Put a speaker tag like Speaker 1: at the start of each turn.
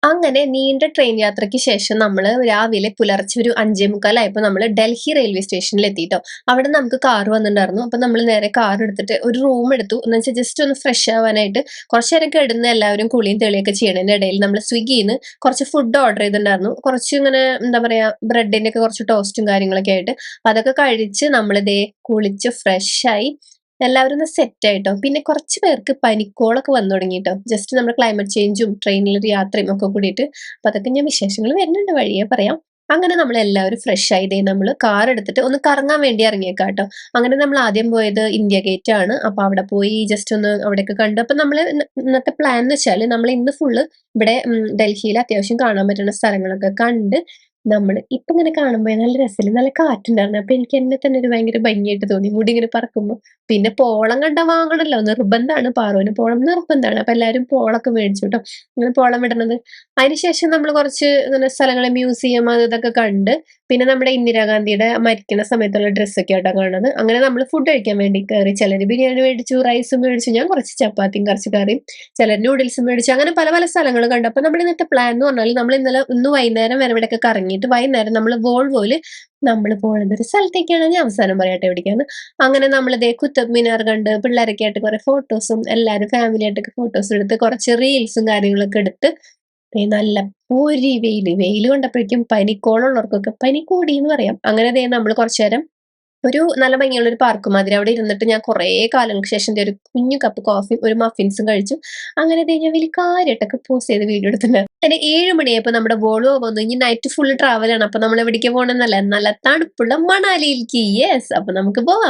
Speaker 1: അങ്ങനെ നീണ്ട ട്രെയിൻ യാത്രയ്ക്ക് ശേഷം നമ്മള് രാവിലെ പുലർച്ചെ ഒരു 5:45 ആയപ്പോ നമ്മള് ഡൽഹി റെയിൽവേ സ്റ്റേഷനിൽ എത്തിട്ടോ. അവിടെ നമുക്ക് കാർ വന്നിട്ടുണ്ടായിരുന്നു. അപ്പൊ നമ്മൾ നേരെ കാർ എടുത്തിട്ട് ഒരു റൂം എടുത്തു. എന്ന് വെച്ചാൽ ജസ്റ്റ് ഒന്ന് ഫ്രഷ് ആവാനായിട്ട് കുറച്ചു നേരം കിടന്ന് എല്ലാവരും കുളിയും തെളിയൊക്കെ ചെയ്യണതിന്റെ ഇടയിൽ നമ്മൾ സ്വിഗ്ഗിന്ന് കുറച്ച് ഫുഡ് ഓർഡർ ചെയ്തിട്ടുണ്ടായിരുന്നു. കുറച്ച് ഇങ്ങനെ എന്താ പറയാ ബ്രെഡിന്റെ ഒക്കെ കുറച്ച് ടോസ്റ്റും കാര്യങ്ങളൊക്കെ ആയിട്ട്. അപ്പൊ അതൊക്കെ കഴിച്ച് നമ്മൾ ദേ കുളിച്ച് ഫ്രഷ് ആയി എല്ലാവരും ഒന്ന് സെറ്റ് ആയിട്ടോ. പിന്നെ കുറച്ച് പേർക്ക് പനിക്കോളൊക്കെ വന്നു തുടങ്ങിട്ടോ. ജസ്റ്റ് നമ്മുടെ ക്ലൈമറ്റ് ചേഞ്ചും ട്രെയിനിലൊരു യാത്രയും ഒക്കെ കൂടിയിട്ട്. അപ്പൊ അതൊക്കെ ഞാൻ വിശേഷങ്ങൾ വരുന്നുണ്ട് വഴിയേ പറയാം. അങ്ങനെ നമ്മൾ എല്ലാവരും ഫ്രഷ് ആയി ദേ നമ്മൾ കാർ എടുത്തിട്ട് ഒന്ന് കറങ്ങാൻ വേണ്ടി ഇറങ്ങിയേക്കാട്ടോ. അങ്ങനെ നമ്മൾ ആദ്യം പോയത് ഇന്ത്യ ഗേറ്റ് ആണ്. അപ്പൊ അവിടെ പോയി ജസ്റ്റ് ഒന്ന് അവിടെയൊക്കെ കണ്ടു. അപ്പൊ നമ്മള് ഇന്നത്തെ പ്ലാൻ എന്ന് വെച്ചാല് നമ്മൾ ഇന്ന് ഫുള്ള് ഇവിടെ ഡൽഹിയിൽ അത്യാവശ്യം കാണാൻ പറ്റുന്ന സ്ഥലങ്ങളൊക്കെ കണ്ട് നമ്മള് ഇപ്പൊ ഇങ്ങനെ കാണുമ്പോ നല്ല രസമില്ല, നല്ല കാറ്റുണ്ടായിരുന്നു. അപ്പൊ എനിക്ക് എന്നെ തന്നെ ഒരു ഭയങ്കര ഭംഗിയായിട്ട് തോന്നി മുടി ഇങ്ങനെ പറക്കുമ്പോ. പിന്നെ പോളം കണ്ടാ വാങ്ങണല്ലോ, നിർബന്ധമാണ്. പാറുവിന് പോളം നിർബന്ധമാണ്. അപ്പൊ എല്ലാരും പോളൊക്കെ മേടിച്ചു കേട്ടോ. അങ്ങനെ പോളം ഇടുന്നത്. അതിനുശേഷം നമ്മൾ കുറച്ച് ഇങ്ങനെ സ്ഥലങ്ങള് മ്യൂസിയം അത് ഇതൊക്കെ കണ്ട് പിന്നെ നമ്മുടെ ഇന്ദിരാഗാന്ധിയുടെ മരിക്കുന്ന സമയത്തുള്ള ഡ്രസ്സൊക്കെ ആയിട്ടാ കാണുന്നത്. അങ്ങനെ നമ്മൾ ഫുഡ് കഴിക്കാൻ വേണ്ടി കയറി. ചിലര് ബിരിയാണി മേടിച്ചു, റൈസും മേടിച്ചു. ഞാൻ കുറച്ച് ചപ്പാത്തിയും കുറച്ച് കറിയും, ചിലർ നൂഡിൽസും മേടിച്ചു. അങ്ങനെ പല പല സ്ഥലങ്ങൾ കണ്ടു. അപ്പൊ നമ്മൾ ഇന്നത്തെ പ്ലാൻ എന്ന് പറഞ്ഞാൽ നമ്മൾ ഇന്ന് വൈകുന്നേരം വരെ ഇവിടെയൊക്കെ കറങ്ങിയിട്ട് വൈകുന്നേരം നമ്മൾ വോൾവോയില് നമ്മൾ പോകുന്നത് ഒരു സ്ഥലത്തേക്കാണ്. ഞാൻ അവസാനം പറയട്ടെ എവിടേക്കാണ്. അങ്ങനെ നമ്മൾ ദേ കുത്തബ് മിനാർ കണ്ട് പിള്ളേരൊക്കെ ആയിട്ട് കുറെ ഫോട്ടോസും എല്ലാവരും ഫാമിലി ആയിട്ടൊക്കെ ഫോട്ടോസ് എടുത്ത് കുറച്ച് റീൽസും കാര്യങ്ങളൊക്കെ എടുത്ത് ദേ നല്ല പൊരി വെയില് കണ്ടപ്പോഴേക്കും പനിക്കോളുള്ളവർക്കൊക്കെ പനി കൂടി എന്ന് പറയാം. അങ്ങനെ ദേ നമ്മൾ കുറച്ചു നേരം ഒരു നല്ല ഭംഗിയുള്ള ഒരു പാർക്ക് മാതിരി അവിടെ ഇരുന്നിട്ട് ഞാൻ കുറേ കാലങ്ങൾക്ക് ശേഷം ദേ ഒരു കുഞ്ഞു കപ്പ് കോഫിയും ഒരു മഫിൻസും കഴിച്ചു. അങ്ങനെ ദേ ഞാൻ വലിയ കാര്യമായിട്ടൊക്കെ പോസ്റ്റ് ചെയ്ത് വീഡിയോ എടുത്തിട്ടുണ്ട്. അങ്ങനെ 7 മണിയായപ്പോ നമ്മുടെ വോൾവോ വന്നു. ഇനി നൈറ്റ് ഫുൾ ട്രാവലാണ്. അപ്പൊ നമ്മൾ എവിടേക്ക് പോകണമെന്നല്ല, നല്ല തണുപ്പുള്ള മണാലിയിലേക്ക്. യെസ്, അപ്പൊ നമുക്ക് പോവാം.